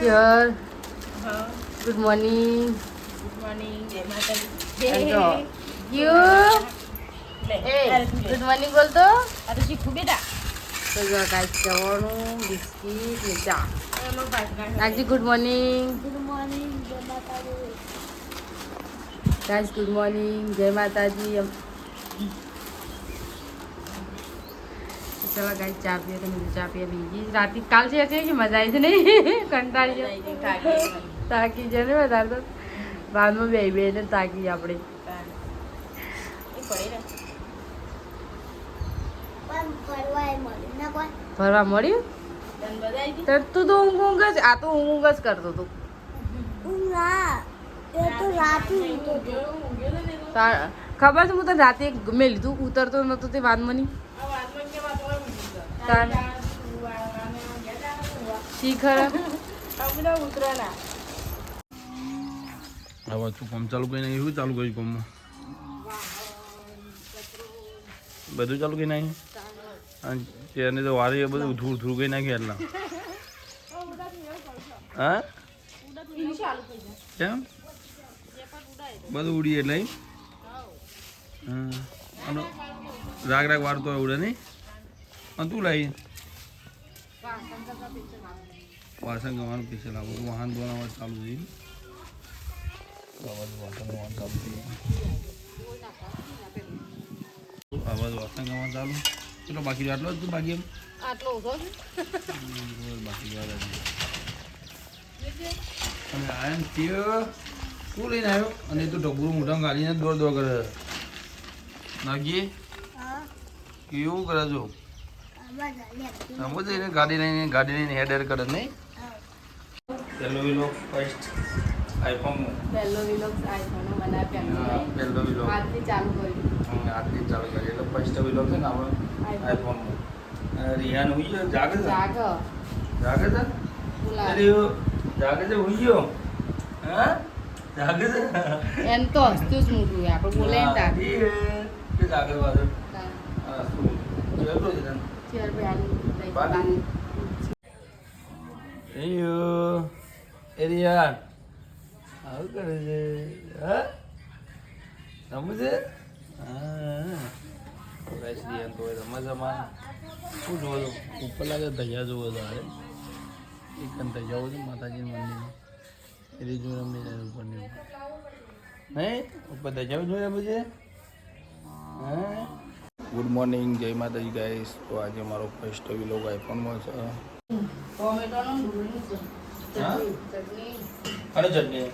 Here good morning જય માતાજી. You good morning બોલતો આ તો શીખું બેટા. તો જો કાંઈ ચવાણું બિસ્કીટ ને ચા એનો ભાગ Nagji good morning good morning જય માતાજી. ગાઈસ ગુડ મોર્નિંગ જય માતાજી ચલો ગાઈસ ચા પીએ તો મેં ચા પીએ બીજી રાતે કાલ છે કે મજા આવી છે નહીં કંટાળી જાય તાકી છે ને વધારે તો બાદમાં બે ને તાકી આપણે ફરવા મળ્યું તો તું તો ઊંઘ જ આ તો ઊંઘ જ કરતો હતો ખબર છે હું તને રાતે મેં લીધું ઉતરતો નતો તે વાદમાં નહીં શીખર હવે તું કામ ચાલુ કરી નાખી શું ચાલુ કર્યું કામમાં બધું ચાલુ કરી નાખી તેને તો વારે બધું થોડું થોડું કરી નાખ્યું એટલા હા કેમ બધું ઉડીએ એટલે હા રાગ રાગ વાળતો ઉડે નહીં અને તું લાવી વાસણ ગવાનું પીછે લાવો વાહન ધોવાના ચાલુ થઈ વાસણ ગવાનું ચાલુ થઈ આવાજ વાસણ ગવાનું ચાલુ ચલો બાકી આટલો જ બાકી એમ આટલો ઓછો બાકી અને આયન તીયો શું લઈને આવ્યો અને તું ડબરું મોઢા ગાડીને દોડ દોડ કરે નાગીએ કેવું કરે જો સમજ ગાડી લઈને હેડ હેડ કરે નહીં પહેલો વિલોગ ફર્સ્ટ આઈફોન પહેલો વિલોગ આઈફોન બનાવ્યા પહેલો વિલોગ આજથી ચાલુ કર્યું આજથી ચાલુ કરીએ એટલે ફર્સ્ટ વિલોગ છે ને આપણે આઈફોનમાં રિહાન હોઈ ગયો જાગે છે જાગ જાગે છે બોલા અરે જાગે છે હોઈ ગયો હા જાગે છે એમ તો હસતું જ મોટું આપણે બોલે ને તાર કે જાગે વાળો હા શું જોયો છે તને ચેર બે આલી બાલી એયો એરિયા આવું કરે છે હા સમજે હા ગાઈસ રિયાન તો રમઝમાં શું જોવો છો ઉપર લાગે ધજા જોવો છો અરે એક ધજાઓ છે માતાજી મંદિર એરી જો રમી જાય ઉપર નહીં ઉપર ધજાઓ જોયા પછી હા ગુડ મોર્નિંગ જય માતાજી ગાઈસ તો આજે મારો ફર્સ્ટ વિલોગ આઈફોનમાં છે ટોમેટોનું ડુંગળીનું હા? ચટણી અને ચટણી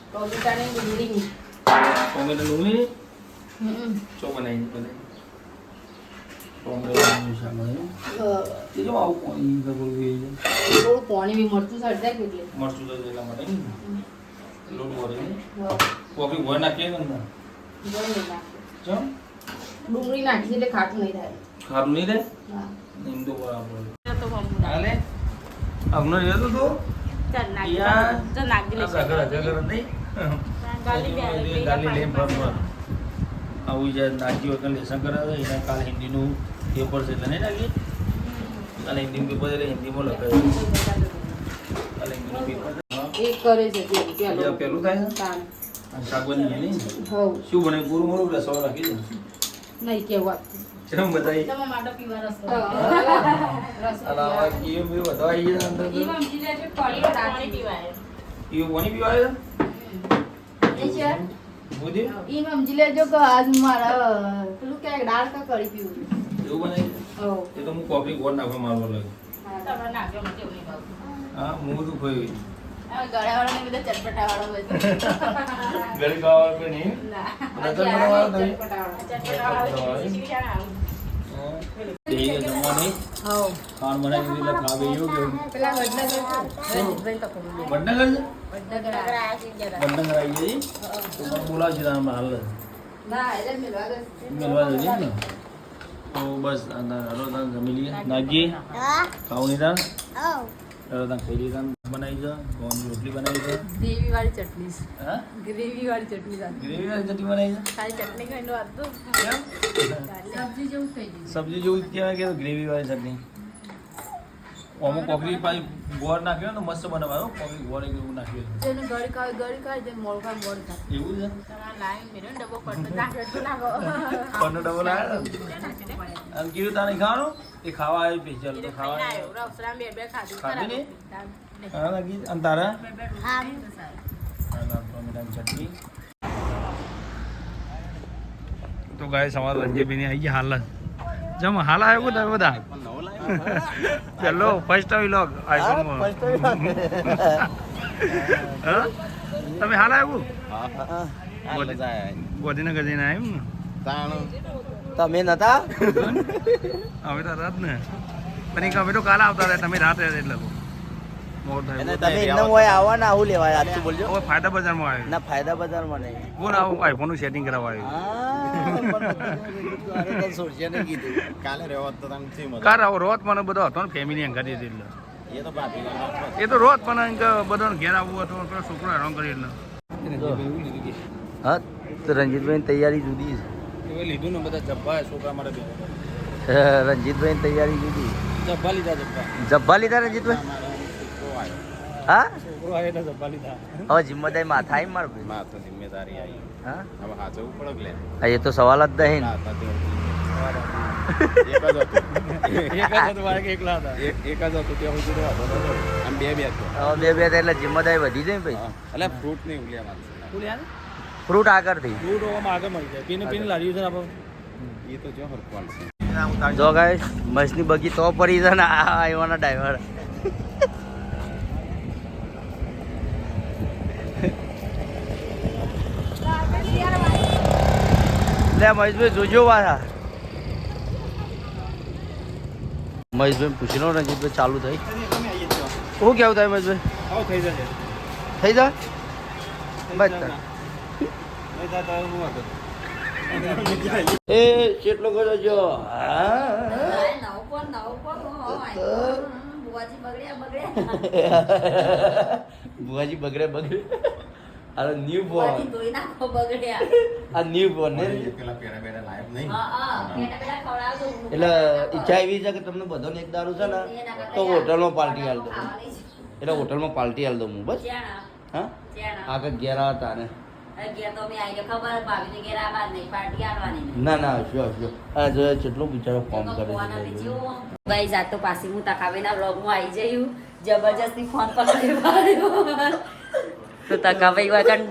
ટોમેટાની ડુંગળીની ટોમેટો ડુંગળી ચો બનાવી બને ટોમેટો શાક બનાવ્યું એ જો આવું પાણી ગરબડ ગઈ છે થોડું પાણી બી મળતું સર્જાય એટલે મરચું તો એટલા માટે નહીં લોટ વરે નહીં કોફી ભર નાખીએ ને અંદર ચમ ડુંગળી નાખી એટલે ખાટું નહીં થાય ખારું નહીં રે હા એમ તો બરાબર તો હાલે અગનો રહ્યો તો તું ચાલ નાખી યાર ચાલ નાખી લે. અગર નહીં ગાલી લે પર આવું જે નાખી વખત લેસન કરે છે એના કાલ હિન્દીનું પેપર છે એટલે નહીં નાખી કાલે હિન્દીનું પેપર એટલે હિન્દીમાં લખાયું કાલે હિન્દીનું પેપર એક કરે છે પેલો પેલું થાય છે તાન અને શાક બની જાય નહીં હોવ શું બને પૂરું મોરું રસવા રાખી દે નહીં કેવું ચમ બતાવી તમારા માટે પીવા રસ અલા કીઓ બી બધા આવી ગયા અંદર તો પાણી પીવાય. કીઓ પાણી પીવાય મોદી ઈ સમજી લેજો કે આજ મારા પેલું કે દાળ કા કરી પીવું એવું બનાવી હોવ એ તો હું કોફી ગોળ નાખવા મારવા લાગે તમારે નાખ્યો નથી એવું નહીં ભાવતું. હા હું બધું ખોઈ આ ગળાવાળાને બધા ચટપટાવાળો હોય છે. ગળી ખાવા કોઈ નહીં ના. નતર બનાવવા તમે ચટપટાવાળો શીખી જાય ને આવું. દેહી જમવા નહીં હોવ ખાણ બનાવી એટલે ખાવે એવું કે પેલા વડનગર ભાઈ તો કોણ વડનગર છે વડનગર વડનગર આવી ગઈ તો મને બોલાવશે તમે હાલ ના એટલે મિલવા દે મેળવા જઈએ ને તો બસ હલો તાન જમી લઈએ નાગી ખાવું નહીં તાન હલો તાન ખાઈ લઈએ તાન બનાવી છે ઘઉંની રોટલી બનાવી છે ગ્રેવી વાળી ચટણી હા ગ્રેવી વાળી ચટણી સાથે ગ્રેવી વાળી ચટણી બનાવી છે ખાલી ચટણી ખાઈને વાંધો. કેમ સબ્જી જેવું થઈ ગયું સબ્જી જેવું કહેવાય કે ગ્રેવી વાળી ચટણી અમુક કોકરી પાછી ગોળ નાખ્યો ને મસ્ત બનાવ્યો કોકરી ગોળ એવું નાખ્યું જેને ગળી ખાય તે મોળ ખાય મોળ ખાય એવું છે તમારા લાઈન મેરે ડબ્બો પડતો નાખે તો નાખો પન્નો ડબલ આવ્યો આમ કીધું તારે ખાવાનું એ ખાવા આવ્યું સ્પેશિયલ તો ખાવા આવ્યો રવસરામ બે ખાધું ખાધું ને? હા લાગી અને તારા હા ટોમેટાની ચટણી તો ગાય સવાર રંજીબીની આવી ગયા હાલ જ જમ હાલ આવ્યો તમે બધા ચલો ફર્સ્ટ વ્લોગ આઈફોન તમે હાલ આવ્યું ગોધીનગર જઈને આવ્યું ને તમે નતા હવે તો રાત ને પણ અમે તો કાલે આવતા હતા તમે રાત રહ્યા એટલે મોર થાય તમે એકદમ હોય આવા ને આવું લેવાય આજથી બોલજો હવે ફાયદા બજારમાં આવ્યું ના ફાયદા બજારમાં નહીં કોણ આવું આઈફોન નું સેટિંગ કરાવવા આવ્યું સોરશે ને કીધું કાલે રહેવા તો તમે થી કાર આવો રોત મને બધો હતો ને ફેમિલી અંગાતી હતી એટલે એ તો બાપી એ તો રોત પણ બધો ઘેર આવવું હતું પેલો છોકરો હેરાન કરી એટલે હા તો રંજીતભાઈની તૈયારી જુદી એ લીધું ને બધા જબ્બા છોકરા માટે બે છે રંજીતભાઈની તૈયારી જુદી જબ્બા લીધા જબ્બા જબ્બા લીધા રંજીતભાઈ હા છોકરો આવે એટલે જબ્બા લીધા હવે જિમ્મેદારી માથા આવી માર ભાઈ માથે જિમ્મેદારી આવી હા હવે હાચવું પડે લે હા, એ તો સવાલ જ નહીં ને. એક જ હતું એકલા હતા એક જ હતું ત્યાં સુધી હતો આમ બે બે હતો હવે બે એટલે જિમ્મેદારી વધી જાય ને ભાઈ એટલે ફ્રૂટ નહીં ઉલ્યા માણસ શું યાર ફ્રૂટ આગળથી દૂધ ઓવામાં આગળ મળી જાય પીને પીને લારી છે ને આપણે એ તો જો હરકવાલ છે જો ગાય મસની બગી તો પડી છે ને આ આવ્યાના ડ્રાઈવર લે મહેશભાઈ જોજો વાળા મહેશભાઈ પૂછી લો રંજીતભાઈ ચાલુ થઈ શું કેવું થાય મહેશભાઈ થઈ જશે થઈ જાય બસ એ કેટલો કરો છો બુવાજી બગડે બગડે અરે ન્યુ બોર્ન આ ન્યુ બોર્ન ને પેલા પેડા બેડા લાયક નહીં એટલે ઈચ્છા એવી છે કે તમને બધાને એક દારૂ છે ને તો હોટલમાં પાર્ટી હાલ દો એટલે હોટલમાં પાર્ટી હાલ દો હું બસ હા આગળ ઘેર હતા ને ના ના શ્યોર શ્યોર આ જો કેટલું બિચારો ફોન કરે છે ગાઈસ આ તો પાછી હું તકાવેના વ્લોગમાં આવી જયું જબરજસ્તી ફોન પકડી પાડ્યો તો તકાભાઈ વાકન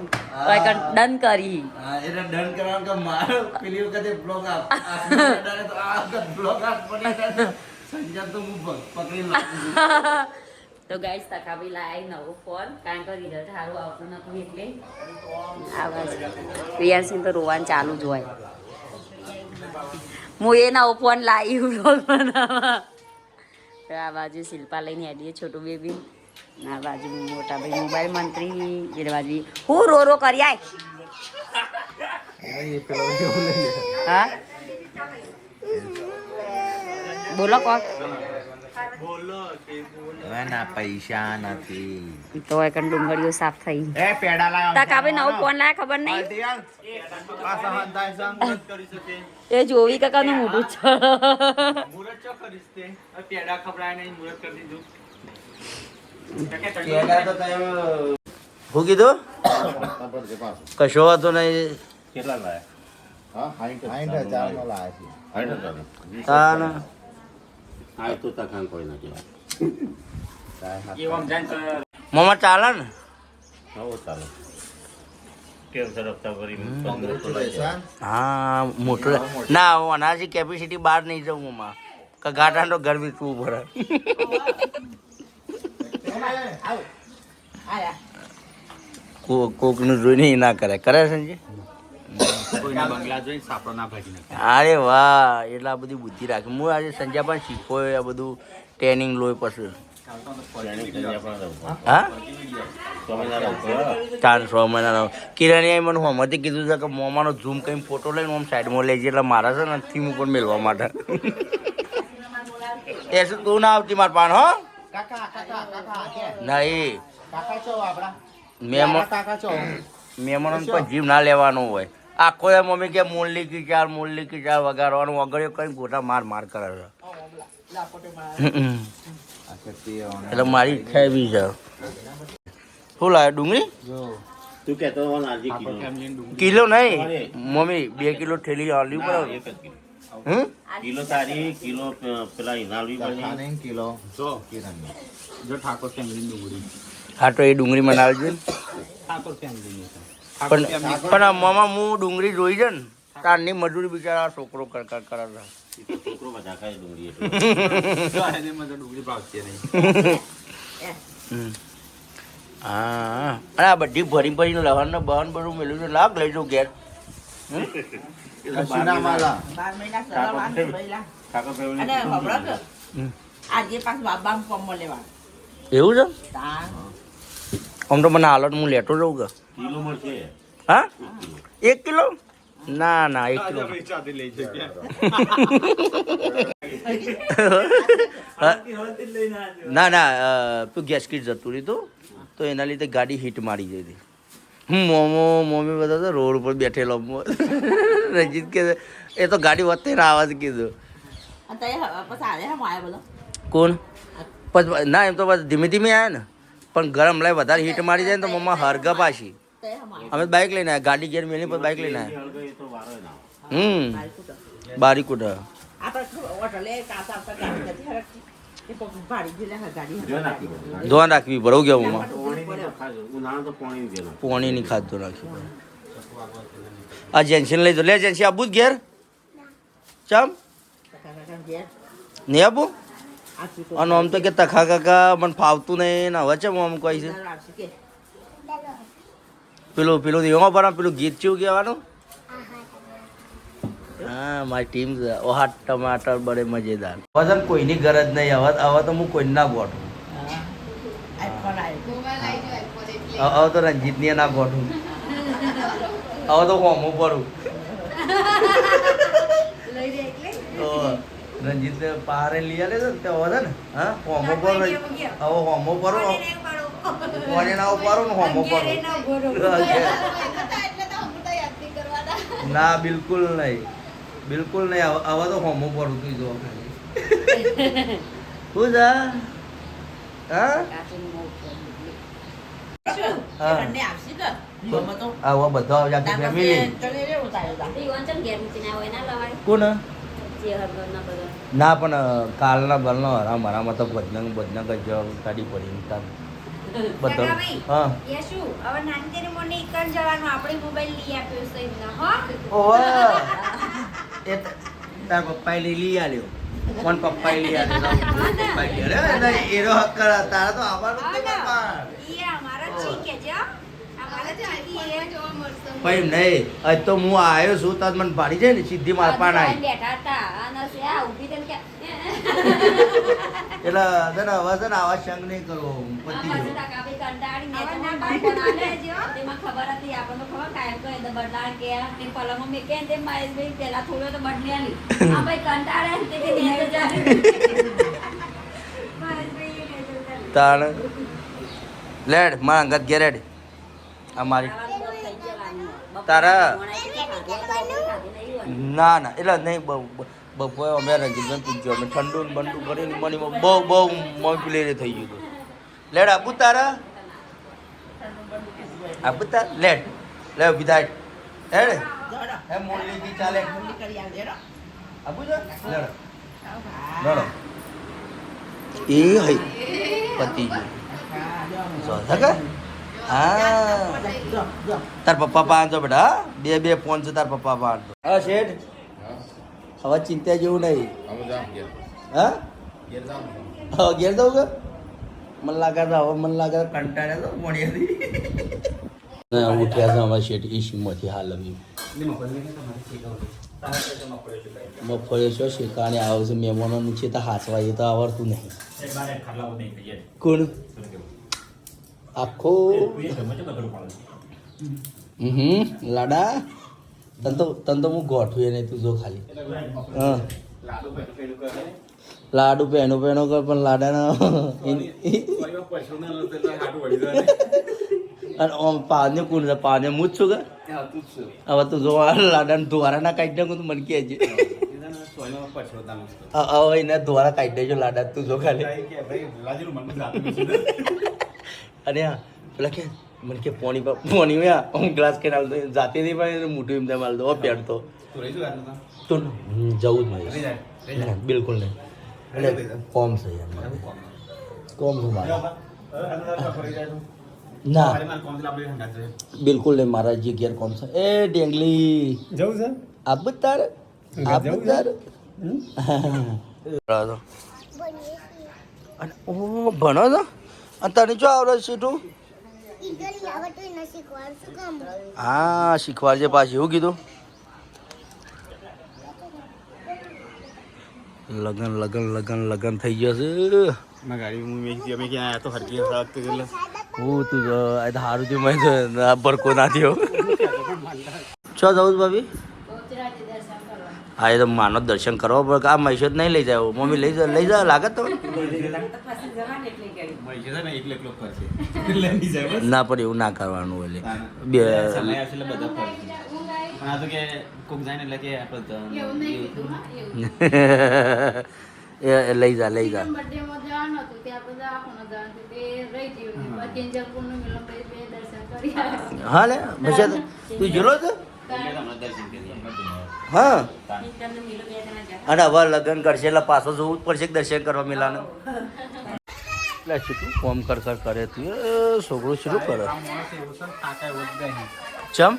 ડન કરી હા એટલે ડન કરવાનું કે મારો પેલી વખતે બ્લોગ તો આ વખત બ્લોગ પડી સંજય તો હું પકડી લાગું તો ગાઈસ તકાભાઈ લાવી નવો ફોન કારણ કે રિઝલ્ટ સારું આવતું નતું એટલે આવાજ પ્રિયાંશી તો રોવાનું ચાલુ જ હોય હું એ નવો ફોન લાવી વ્લોગ બનાવવા તો આ બાજુ શિલ્પા લઈને હેડીએ છોટું બેબી આ બાજુ મોટા ભાઈ મોબાઈલ મંત્રી એ બાજુ હું રો કરી આય હા બોલો કોણ ના પૈસા નથી તો એક ડુંગળીઓ સાફ થઈ એ પેડા લાવ તકાભાઈ નવો ફોન લાયા ખબર નહીં એ જોવી કાકાનું મોઢું છે હું કીધું કશો વાતો નહીં કેટલા લાયા હા 60,000 નો લાયા છે 60,000 હા ના આ તો તકાન કોઈ નથી મોમાં ચાલે ને હો ચાલો હા મોટું ના હું અનાજી કેપેસિટી બહાર નહીં જાઉં મોમાં કે ગાંઠા તો ગરમી શું પડે કોકનું જોઈને એ ના કરે કરે સંજય અરે વાહ એટલે આ બધી બુદ્ધિ રાખી હું આજે સંજય પણ શીખોય આ બધું ટ્રેનિંગ લોય પછી હા 300 મહિનાનો કિરણિયાએ મને હમણાંથી કીધું છે કે મોમાનો ઝૂમ કરીને ફોટો લઈને આમ સાઈડમાં લઈ જઈએ એટલે મારા છે ને થીમ ઉપર મેળવા માટે એ શું તું ના આવતી માર પાન હો નહીં મહેમાનો પર જીવ ના લેવાનો હોય આખો એમ મમ્મી કે મુરલી કી ચાર વગાડવાનું વગાડ્યો કઈ ગોટા માર કરે છે એટલે મારી ઈચ્છા એવી છે. શું લાવ્યો ડુંગળી? તું કહેતો હતો નાજી કિલો નહીં મમ્મી, 2 કિલો થેલી આલવી પડે. કિલો તારી કિલો પેલા હિનાલવી બની કિલો જો ઠાકોર ફેમિલી ડુંગળી હા તો એ ડુંગળી મને આવજો ને. ઠાકોર ફેમિલી પણ મામા હું ડુંગળી જોઈ છે ને તારની મજૂરી બિચારા છોકરો કરાતા. છોકરો બધા ખાય ડુંગળી ડુંગળી ભાવતી નહીં. હા અને આ બધી ભરી ભરીને લહણ બહન બધું મેળવ્યું છે. લાગ લઈ જાઉં ઘેર. ઠાકોર ફેમિલી એવું છે? આમ તો મને હાલત હું લેતો જાઉં કે. કિલો મળશે હા 1 કિલો? ના ના 1 કિલો ના ના તું ગેસ કીટ જતું રહ્યું તો એના લીધે ગાડી હીટ મારી જઈ હતી. મમ્મી બધા તો રોડ ઉપર બેઠેલો. રંજીત કે એ તો ગાડી વધતે આવાજ કીધું. કોણ? પછી ના એમ તો બસ ધીમે ધીમે આવ્યા ને પણ ગરમ લાય વધારે હીટ મારી જાય ને તો મમ્મા હરગા પાછી. અમે બાઇક લઈને આવ્યા, ગાડી ઘેર મેલી પછી બાઇક લઈને આવ્યા. બારી કુટા ધોવા રાખવી પડે. ગયા મમ્મા પોણી ની ખાધું નાખ્યું. આ જેન્સી લઈ દો. લે જેન્સી આબુ જ ઘેર ચમ નહીં આબુ. અને આમ તો કે તખા કાકા મને ફાવતું નહીં ને હવે ચમ આમ કહી છે. પેલું એમાં પર પેલું ગીત ચેવું કહેવાનું? હા મારી ટીમ છે. ઓહા ટમાટર બડે મજેદાર. વજન કોઈની ગરજ નહીં. હવે તો હું કોઈ ના ગોઠું. હવે તો રંજીતની ના ગોઠું. હવે તો હોમો પડું. રંજીત પારે લઈ આલે છે તે હવે ને હા હોમો પર. હવે હોમો પર કોને ના ઉપાડું ને હોમો પર. ના બિલકુલ નહીં, બિલકુલ નહીં. હવે તો હોમો પડું તું જો ખાલી. શું છે? હા આવો બધો આખી ફેમિલી. કોણ? ના પણ કાલના બલનો હરામાં તો ભજન જ ગાડી પડી બધા. હા એ તાર પપ્પાએ લઈ આલ્યો. કોણ પપ્પાએ લઈ આલ્યો? એનો હક કરા. તારા તો આવવાનું જ નહીં પપ્પા. ભાઈ નહીં આજ તો હું આવ્યો છું તો મને ભાડી જાય ને સીધી માર પાન આવી. એટલે હવે છે ને આવા સંગ નહીં કરવો. તાણ લેડ મારા અંગત ઘેરેડ અમારી તારા ના ના એટલે નહીં બપોરે અમે રંજીતભાઈ પૂછ્યું. અમે ઠંડુ બંડુ કરીને બની બહુ મોકલી થઈ ગયું હતું. લેડ આપુ તારા આપુ તાર લેડ લે વિદાય હેડ હે મોલી કી ચાલે આપુ જો લેડ લડો એ હઈ પતિ જો સકે. હા તાર પપ્પા પાંચો બેટા. બે ફોન છે તાર પપ્પા પાંચો. હા શેઠ હવે ચિંતા જેવું નહીં. હા ઘેર દઉં કે મને લાગે હવે મને લાગે કંટાળે તો મળ્યાથી ઉઠ્યા છે અમારા શેઠ ઈસીમાંથી હાલ આવી મગફળીઓ છો શેકાણે આવે છે. મહેમાનોનું છે તો હાચવા એ તો આવડતું નહીં. કોણ આખો લાડા તન તો હું ગોઠવી નહીં. તું જો ખાલી હા લાડુ પહેનો કર પણ લાડાના અને આમ પાને કોણ છે? પાને હું જ છું કે હવે તું જો લાડાને દ્વારા ના કાઢી નાખું તો મને કહે છે. એના દ્વારા કાઢી દેજો લાડા તું જો ખાલી અને હા પેલા કે મને કે પોણી હું ગ્લાસ કે નાલ દો જાતે નહીં પણ મોટું એમ માલ દો પેડતો તો જવું જ નહીં બિલકુલ નહીં એટલે કોમ છે યાર કોમ છે મારે ના બિલકુલ નહીં મારા જે ઘેર કોમ છે એ ડેંગલી જવું છે આપ તારે અને ઓ ભણો છો અને તને શું આવડે છે તું હા શીખવાડજે પાછી એવું કીધું લગન થઈ ગયો છે હું તું સારું થયું મેં ભરકો ના થયો છો જવું ભાભી હા એ તો માનો દર્શન કરવા પડે આ મહેશ જ નહીં લઈ જાય મમ્મી લઈ જા લાગે તો ના પણ એવું ના કરવાનું એટલે બે લઈ જા હા લે મજા તું જોલો છે હા અને હવે લગ્ન કરશે એટલે પાછો જવું જ પડશે દર્શન કરવા મેલાનું એટલે શું કોમ કરે તું છોકરું શું કરે ચમ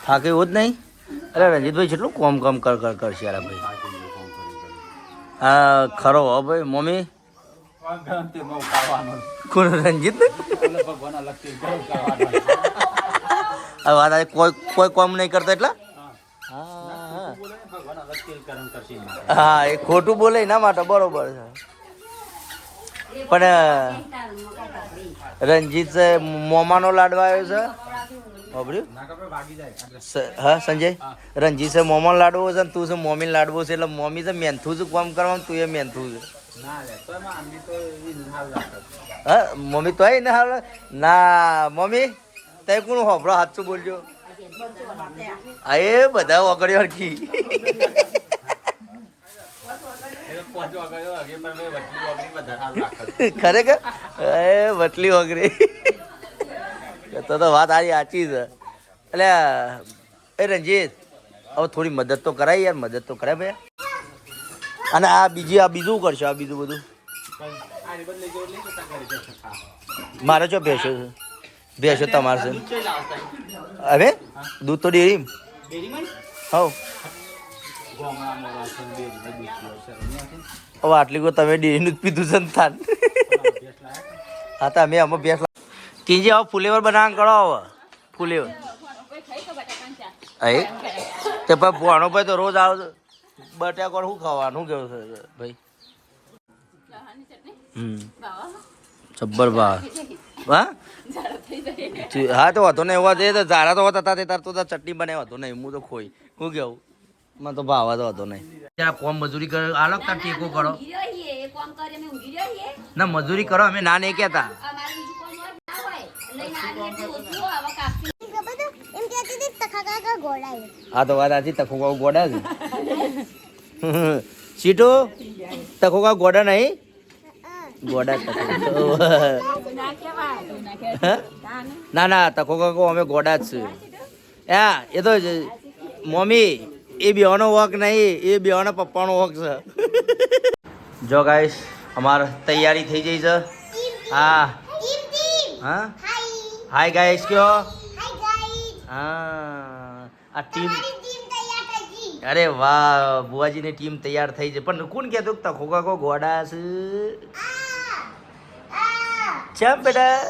થાકે એવું જ નહીં અરે રંજીતભાઈ કેટલું કોમ કરશે યાર ભાઈ હા ખરો હો ભાઈ મમ્મી કોણ રંજીત વાત કોઈ કોમ નહીં કરતા એટલા હા એ ખોટું બોલે એના માટે બરોબર છે પણ રંજીત છે મોમાનો લાડવા આવ્યો છે હા સંજય રંજીત છે મોમાનો લાડવો છે ને તું છે મોમી લાડવો છે એટલે મોમી છે મેંથું છે કોમ કરવાનું તું એ મેંથું છે હા મમ્મી તો ને હાલ ના મમ્મી તે કોણ હોભળો સાચું બોલજો આ એ બધા વગડ્યો હરખી ખરેખર એ વટલી વગરી તો વાત આરી સાચી છે એટલે એ રંજીત હવે થોડી મદદ તો કરાય યાર મદદ તો કરાય ભાઈ અને આ બીજું કરશો આ બીજું બધું મારે જો ભેંસો તમારે છે હવે દૂધ તો ડેરી હવ હવે આટલી કોઈ તમે ડેરીનું જ પીધું છે ને થાન હા તો અમે ભેંસ કીજી હવે ફુલેવર બનાવવાનું કરો હવે ફુલેવર એ તે ભાઈ ભણો ભાઈ તો રોજ આવ બટાકોણ શું ખાવાનું કેવું છે ભાઈ જબ્બર બા હા તો હતો ને એવા છે તો ઝાડા તો હતા તે તાર તો ચટણી બનાવ્યો હતો નહીં હું તો ખોઈ શું કેવું મને તો ભાવા તો હતો નહીં ત્યાં કોમ મજૂરી કરો આલો તાર ટેકો કરો ના મજૂરી કરો અમે ના નહીં કહેતા હા તો વાત આથી તખોકા ગોડા છે સીટો તખોકા ગોડા નહીં ગોડા ના તખોકા કહો અમે ગોડા જ છે હા એ તો મમ્મી એ બેવાનો વોક નહીં એ બેવાનો પપ્પાનો વોક છે જો ગાઈસ અમારે તૈયારી થઈ જઈ છે હા હા હાય ગાઈસ કયો હા આ ટીમ અરે વાહ બુઆજીની ટીમ તૈયાર થઈ છે પણ કોણ કહેતું કે તખોકા કો ગોડા છે ચમ બેટા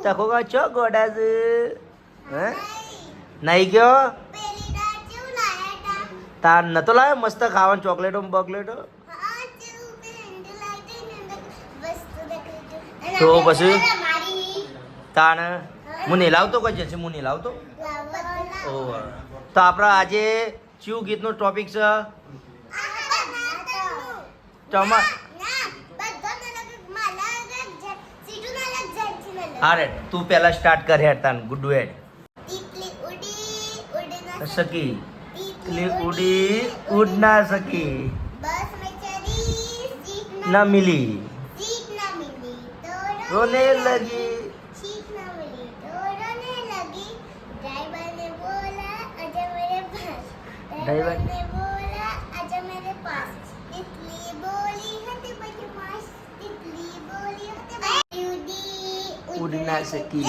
તખોકા ચો ગોડા છે હે નહીં ગયો તાર નતો લાવ્યો મસ્ત ખાવાનું ચોકલેટો બકલેટો તો પછી તાણ હું નહીં લાવતો કઈ જશે હું નહીં લાવતો ઓહ તો આપણા આજે કયું ગીતનો ટોપિક છે અરે તું પહેલા સ્ટાર્ટ કર હેડ તાન ગુડ્ડુ હેડ સકી तितली उड़ी उड़ ना सकी बस में चली सीट ना मिली ना मिली तो रोने लगी सीट ना मिली तो रोने लगी ड्राइवर ने बोला आजा मेरे पास ड्राइवर ने बोला आजा मेरे पास तितली बोली हटे बदमाश तितली बोली हटे उड़ी उड़ ना सकी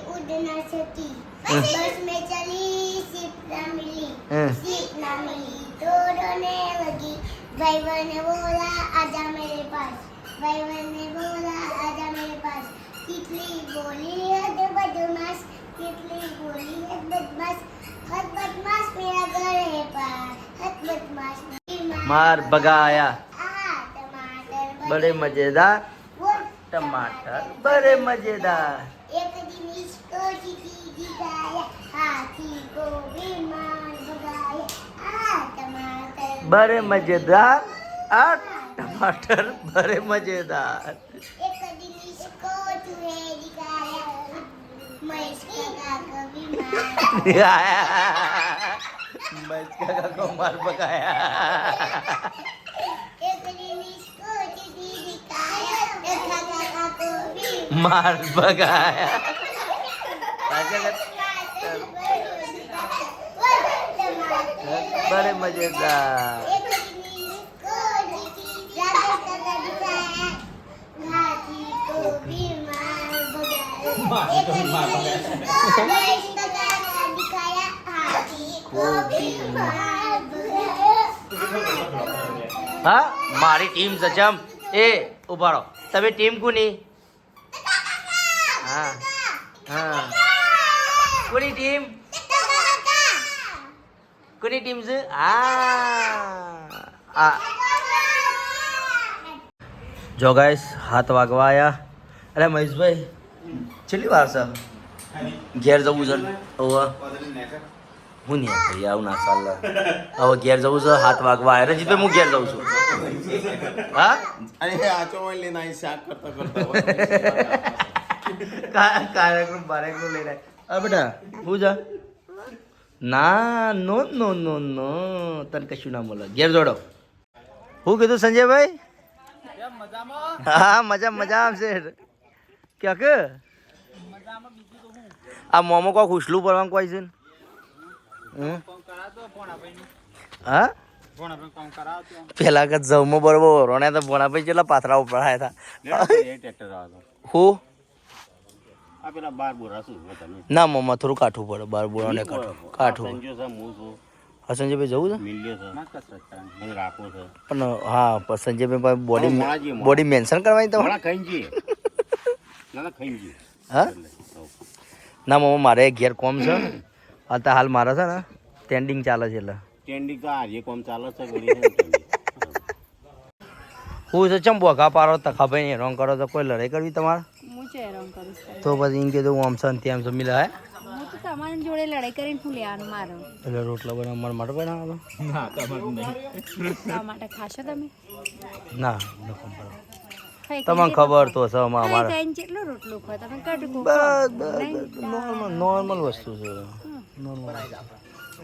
उड़ ना सकी बस में चली सीट ना मिली सीट ना मिली तो रोने लगी ड्राइवर ने बोला आजा मेरे पास ड्राइवर ने बोला आजा मेरे पास तितली बोली हद बदमाश तितली बोली हद बदमाश मेरा घर है पास हद बदमाश मार भगाया टमाटर बड़े मजेदार वो टमाटर बड़े मजेदार एक दिन इसको जीती दिखाया हाथी को बीमार भगाया टमाटर बड़े मजेदार आ टमाटर बड़े मजेदार एक दिन इसको चूहे दिखाया महेश काका को बीमार मैं इसका को मार भगाया एक दिन इसको चीटी दिखाया काका को बीमार मार भगाया बड़े मजेदार હા મારી ટીમ સચમ એ ઉભારો તમે ટીમ કોની હા હા કોની ટીમ કોની ટીમ છે આ જો ગાઈસ 7 વાગવા આયા અરે મહેશભાઈ છેલ્લી વાર છે ઘેર જવું છે ઓવા હું નહીં ભાઈ આવું ના ચાલ હવે ઘેર જવું છે 7 વાગવા આયા રજીતભાઈ હું ઘેર જઉં છું હા અરે આચો લઈને અહીં શાક કરતા કરતા કાર્યક્રમ બારેક્રમ લઈને આ બેટા હું જા ના નો નો નો નો તને કશું ના મળે ઘેર જોડો હું કીધું સંજયભાઈ હા મજા છે ક્યાં કે આ મોમો કોઈ ખુશલું પડવાનું કોઈ છે હા પેલા કે જમો બરોબર રોણે તો ભોણાભાઈ જેટલા પાથરા ઉપડાયા હતા હું ના મમ્મા થોડું કાઠું પડે બાર બોરાને કાઠું હા સંજયભાઈ જવું છે પણ હા પણ સંજયભાઈ બોડી મેન્શન કરવાની તમારે હા ના મમ્મા મારે ઘેર કોમ છે અત્યારે હાલ મારે છે ને સ્ટેન્ડિંગ ચાલે છે એટલે કેન્ડી તો આજે કોમ ચાલે છે હું છે ચમ બોઘા પારો તખાભાઈ રંગ કરો તો કોઈ લડાઈ કરવી તમારે હું છે રંગ કરીશ તો પછી એમ કીધું હું આમ છે તેમ છે મિલા હે હું તો તમારી જોડે લડાઈ કરીને હું લેવાનું મારું એટલે રોટલા બનાવવા મારા માટે બનાવો તમારા માટે ખાશો તમે ના તમને ખબર તો છે અમારે કેટલો રોટલો ખાય તમે કાઢો બસ નોર્મલ વસ્તુ છે નોર્મલ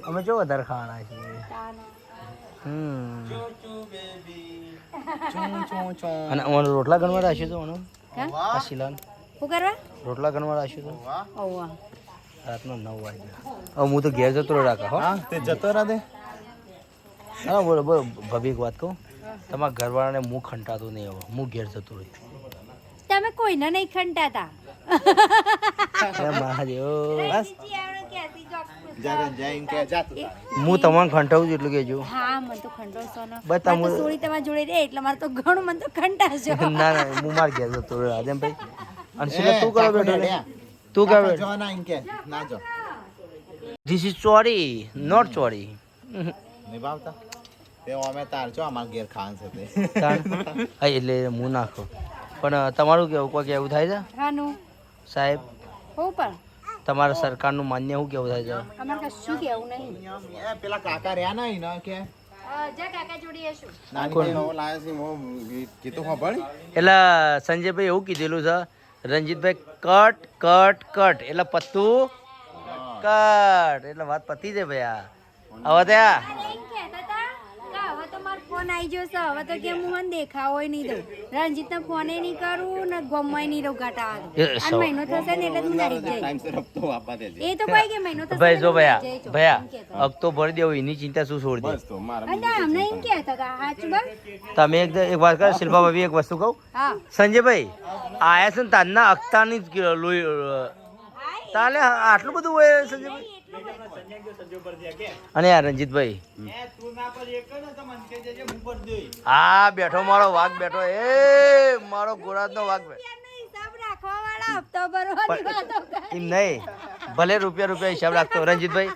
અમે જો વધારે ખાવાના છીએ અને અમારે રોટલા ગણવા રાખ્યું તો મને આશીલાલ શું કરવા રોટલા ગણવા રાખ્યું તો ઓવા રાતનો 9 વાગે હવે હું તો ઘેર જતો રાખા હો તે જતો રાધે હા બોલો ભાભી એક વાત કહું તમારા ઘરવાળાને હું ખંટાતો નહીં હવે હું ઘેર જતો રહી તમે કોઈને નહીં ખંટાતા મહાદેવ જઈને કે જાતું હું તમને ખંટાવું છું એટલું કહેજો હા મને તો ખંડોશો ને બસ તમે સોળી તમારી જોડે રે એટલે મારે તો ઘણું મને તો ખંટાશો ના હું માર ઘેર જતો રહ્યો આદમભાઈ અને શીલા તું કરો બેઠો તું કરો બેઠો જો ના ઇન કે ના જો ધીસ ઇઝ ચોરી નોટ ચોરી નિભાવતા તે અમે તાર છો અમાર ઘેર ખાન છે તે હા એટલે હું નાખો પણ તમારું કેવું કોઈ કેવું થાય છે હાનું સાહેબ હો પણ તમારા સરકારનું માન્ય શું કેવું થાય છે અમારે કશું કેવું નહીં એ પેલા કાકા રહ્યા નહીં ને કે જા કાકા જોડે હશું નાની ભાઈ નવો લાયા છે મો કીધું ખબર એટલે સંજયભાઈ એવું કીધેલું છે રંજીતભાઈ કટ કટ કટ એટલે પત્તું કટ એટલે વાત પતી જાય ભૈયા હવે ત્યાં હવે તો મારો ફોન આવી ગયો છે હવે તો કે હું મને દેખાવો નહીં દઉં રણજીતને ફોન નહીં કરું ને ગમવાય નહીં રહું ઘટાવા અને મહિનો થશે ને એટલે તું નરી જાય એ તો કોઈ કે મહિનો થશે ભાઈ જો ભૈયા અબ તો ભરી દેવું એની ચિંતા શું છોડી દે અને અમને એમ કહેતા કે સાચું બસ તમે એક વાત કરો શિલ્પા ભાભી એક વસ્તુ કહું હા સંજયભાઈ આયા છે ને તારના અખતાની જ લોહી તાલે આટલું બધું હોય સંજયભાઈ અને યાર રંજીતભાઈ હા બેઠો મારો વાઘ બેઠો એ મારો ગોરાજનો વાઘ બેઠો હિસાબ રાખવા વાળા હપ્તા ભરવાની વાતો કરે. એમ નહીં ભલે રૂપિયા હિસાબ રાખતો રંજીતભાઈ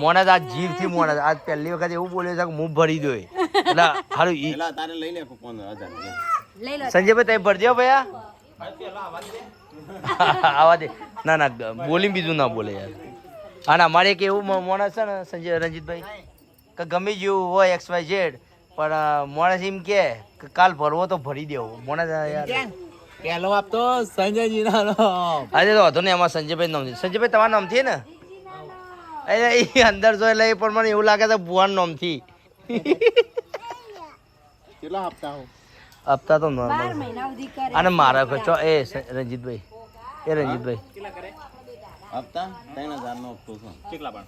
મોને આજ જીવથી મોને આજ પહેલી વખત એવું બોલ્યો છે કે હું ભરી દો એટલે હારું તારે લઈ લે 15,000 લઈ લો સંજયભાઈ તમે ભરજો ભૈયા આવા દે ના ના બોલી બીજું ના બોલે યાર અને અમારે એક એવું માણસ છે ને સંજય રંજીતભાઈ કે ગમે જેવું હોય XYZ પણ માણસ એમ કે કાલ ભરવો તો ભરી દેવો માણસ યાર પહેલો આપતો સંજયજીના નામ. અરે તો વાંધો નહીં એમાં સંજયભાઈ નામ છે સંજયભાઈ તમારું નામ છે ને એટલે એ અંદર જો એટલે એ પણ મને એવું લાગે છે ભુવાનું નામ થી કેટલા હપ્તા હો હપ્તા તો 12 નોર્મલ મહિના સુધી કરે અને મારા ખર્ચો એ રંજીતભાઈ રંજીતભાઈ હપ્તા 3,000 નો હપ્તો છે કેટલા પણ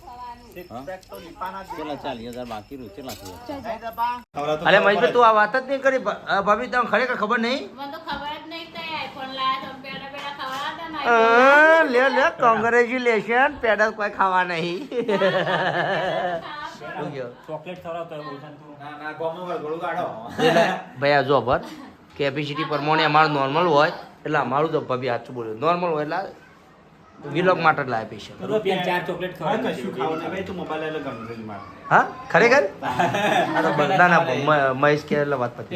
કેટલા 40,000 બાકી રહ્યું કેટલા થયા અરે મહેશભાઈ તું આ વાત જ નહીં કરી ભાભી તમને ખરેખર ખબર નહીં મને તો ખબર જ નહીં તો આઈફોન લાયા તો પેડા પેડા ખવડાવતા ને લે કોંગ્રેચ્યુલેશન પેડા કોઈ ખાવા નહીં એટલે ભાઈ જો ભર કેપેસિટી પ્રમાણે અમારું નોર્મલ હોય એટલે અમારું તો ભાભી સાચું બોલ્યું નોર્મલ હોય એટલે વિલોક માટે જ લાવે પેશન્ટ હા ખરેખર આ તો બધા ના મહેશ કે એટલે વાત પતી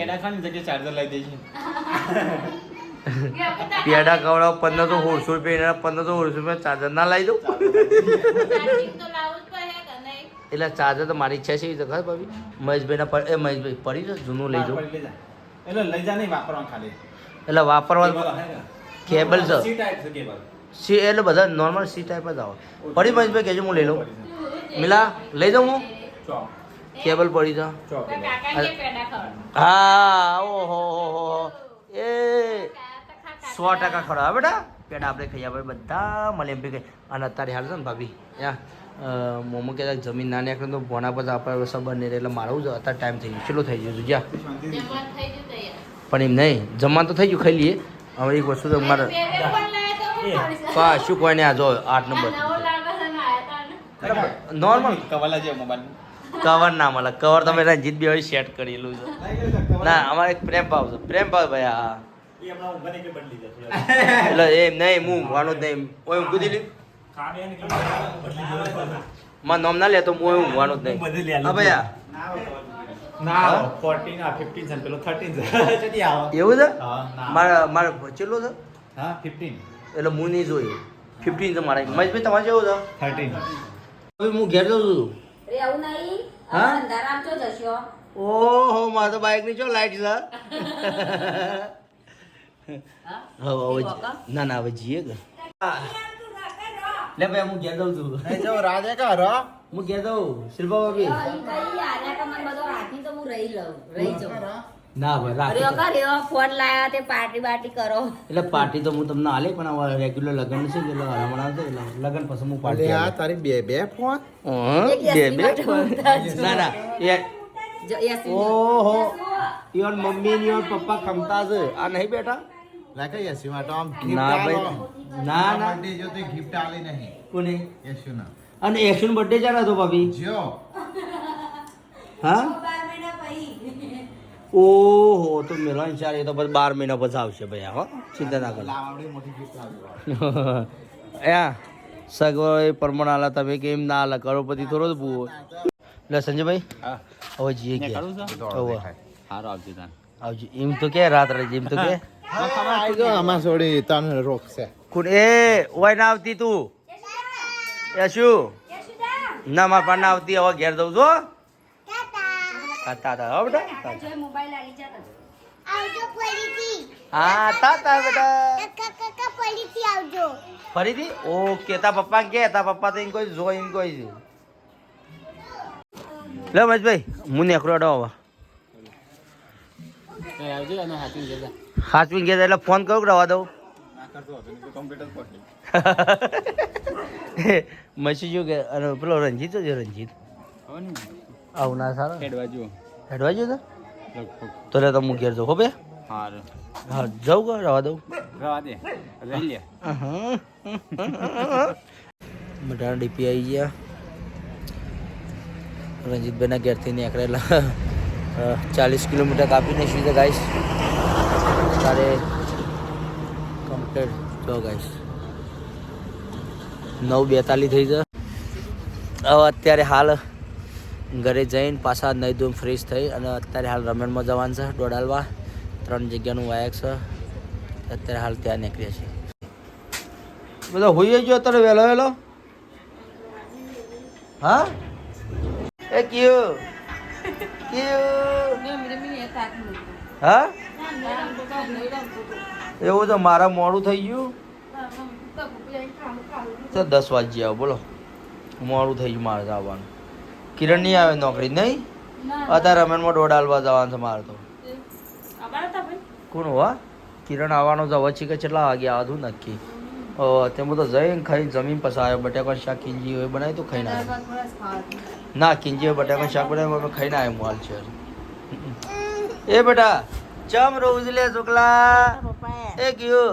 પેડા ખવડાવ 1500 રૂપિયા 1500 રૂપિયા ચાર્જર ના લાવી દઉં ચાર્જિંગ તો લાવવું જ પડે કે નહીં એટલે ચાર્જર તો મારી ઈચ્છા છે એ તો ખબર ભાભી મહેશભાઈ પડી જાઓ જૂનું લઈ જાઓ એટલે વાપરવા કેબલ છે સી એટલે બધા નોર્મલ સી ટાઈપ જ આવે પડી મહેશભાઈ કહેજો હું લઈ લઉં મિલા લઈ જાઉં હું કેબલ પડી જા કાકા કે પેડા ખવડાવ હા ઓહો એ 100% ખરા બેટા પેડા આપણે ખાઈ આપણે બધા મળે એમ બી અને અત્યારે હાલ છે ને ભાભી ત્યાં મોમો કહેતા જમીન ના નીકળે તો ભોના પર આપણે સંબંધ નહીં એટલે મારું જ અત્યારે ટાઈમ થઈ ગયો ચેટલો થઈ ગયો તું જ્યાં જમવાનું થઈ ગયું તૈયાર પણ એમ નહીં જમવાનું તો થઈ ગયું ખાઈ લઈએ હવે એક વસ્તુ તો મારે બે બે ફોન લાયા તો હું કરીશ શું કોઈ નહીં આ જો 8 નંબર નવો લાગે છે ને આયા તા ને નોર્મલ કવર ના મળે કવર તમે રંજીત બે સેટ કરેલું છે ના અમારે એક પ્રેમ ભાવ છે પ્રેમ ભાવ ભાઈ હા એટલે એમ નહીં હું ઊંઘવાનું જ નહીં ઓય ઊંઘું દીધું મારું નામ ના લેતો હું ઊંઘવાનું જ નહીં હા ભાઈ એવું છે મારે ચેટલું છે એટલે હું નહીં જોયું 15 છે મારા મહેશભાઈ તમારે કેવું છે 13 હું ઘેર જઉં છું રે આવું નહીં હા? અંધારામ તો જશો ઓહો મારે તો બાઇક ની ચો લાઈટ છે ના ના હવે જીએ કે લે ભાઈ હું ઘેર જઉં છું હું ઘેર જઉં શિલ્પા ભાભી ના ભાઈ રાખ ફોન લાયા તે પાર્ટી બાર્ટી કરો એટલે પાર્ટી તો હું તમને આલે પણ હવે રેગ્યુલર લગન છે એટલે હમણાં છે એટલે લગન પછી હું પાર્ટી તારી બે ફોન બે ના ના ઓહો ઈવન મમ્મી ને ઈવન પપ્પા ખમતા છે આ નહીં બેઠા લાગે યશુ તો આમ ના ભાઈ ના ના જો તે ગિફ્ટ આલી નહીં કોને યશુ ના અને એક્શન બર્થડે ચાલે હતો ભાભી જો હા ઓહો તો મિલન ચાર એ તો બસ 12 મહિના પછી આવશે ભાઈ હો ચિંતા ના કરો લાવડી મોટી ગિફ્ટ આવી યા સગવડ પ્રમાણ આલા તમે કેમ ના આલા કરોડપતિ થોડો જ ભૂવો એટલે સંજયભાઈ હા હવે જીએ કે હવે હારો આવજો તાન આવજો એમ તો કે રાત રહી એમ તો કે આવી ગયો આમાં છોડી તને રોકશે કોણ એ ઓય ના આવતી તું યશુ ના માર પર ના આવતી હવે ઘેર જઉં છો તાતા હો બેટા મોબાઈલ આલી જતા આવજો ફરીથી હા તાતા બેટા કાકા ફરીથી આવજો. ફરીથી ઓકે તા પપ્પા કે તા પપ્પા તો કોઈ જોઈન કોઈ છે લે મજભાઈ હું નેકરો અડો હવે હાચવી ગયા એટલે ફોન કરું કે રવા દઉં મસી જો કે અને પેલો રંજીત છે રંજીત આવું ના સારો હેડવા જો તો લે તો હું ઘેર જાઉં હો બે હા જાઉં કે રવા દઉં બટાણા ડીપી આવી ગયા રંજીતભાઈના ઘેરથી નીકળેલા 40 કિલોમીટર કાપી નાખ્યું છે ગાઈસ તારે કમ્પ્લીટ જો ગાઈસ 9:42 થઈ છે હવે અત્યારે હાલ ઘરે જઈને પાછા નહીં ધોઈને ફ્રેશ થઈ અને અત્યારે હાલ રમણમાં જવાનું છે દોડાલવા 3 જગ્યાનું વાયક છે અત્યારે હાલ ત્યાં નીકળ્યા છે બધા હોઈ ગયો અત્યારે વહેલો વહેલો હા એ કયું હા એવું તો મારા મોડું થઈ ગયું તો 10 વાગ્યે આવો બોલો મોડું થઈ ગયું મારે આવવાનું કિરણ નહીં આવે નોકરી નહીં અત્યારે રમણમાં દોડાલવા જવાનું છે મારે તો કોણ હોવા કિરણ આવવાનો છે હવે છે કે કેટલા વાગે આવતું નક્કી તેમાં તો જઈને ખાઈને જમીન પછી આવ્યો બટાકા શાક કિંજી હોય બનાવી તો ખાઈને આવ્યો ના કિંજી હોય બટાકા શાક બનાવ્યું અમે ખાઈને આવ્યો હાલ છે એ બેટા ચમ રોજ લે ચોકલા એ કયો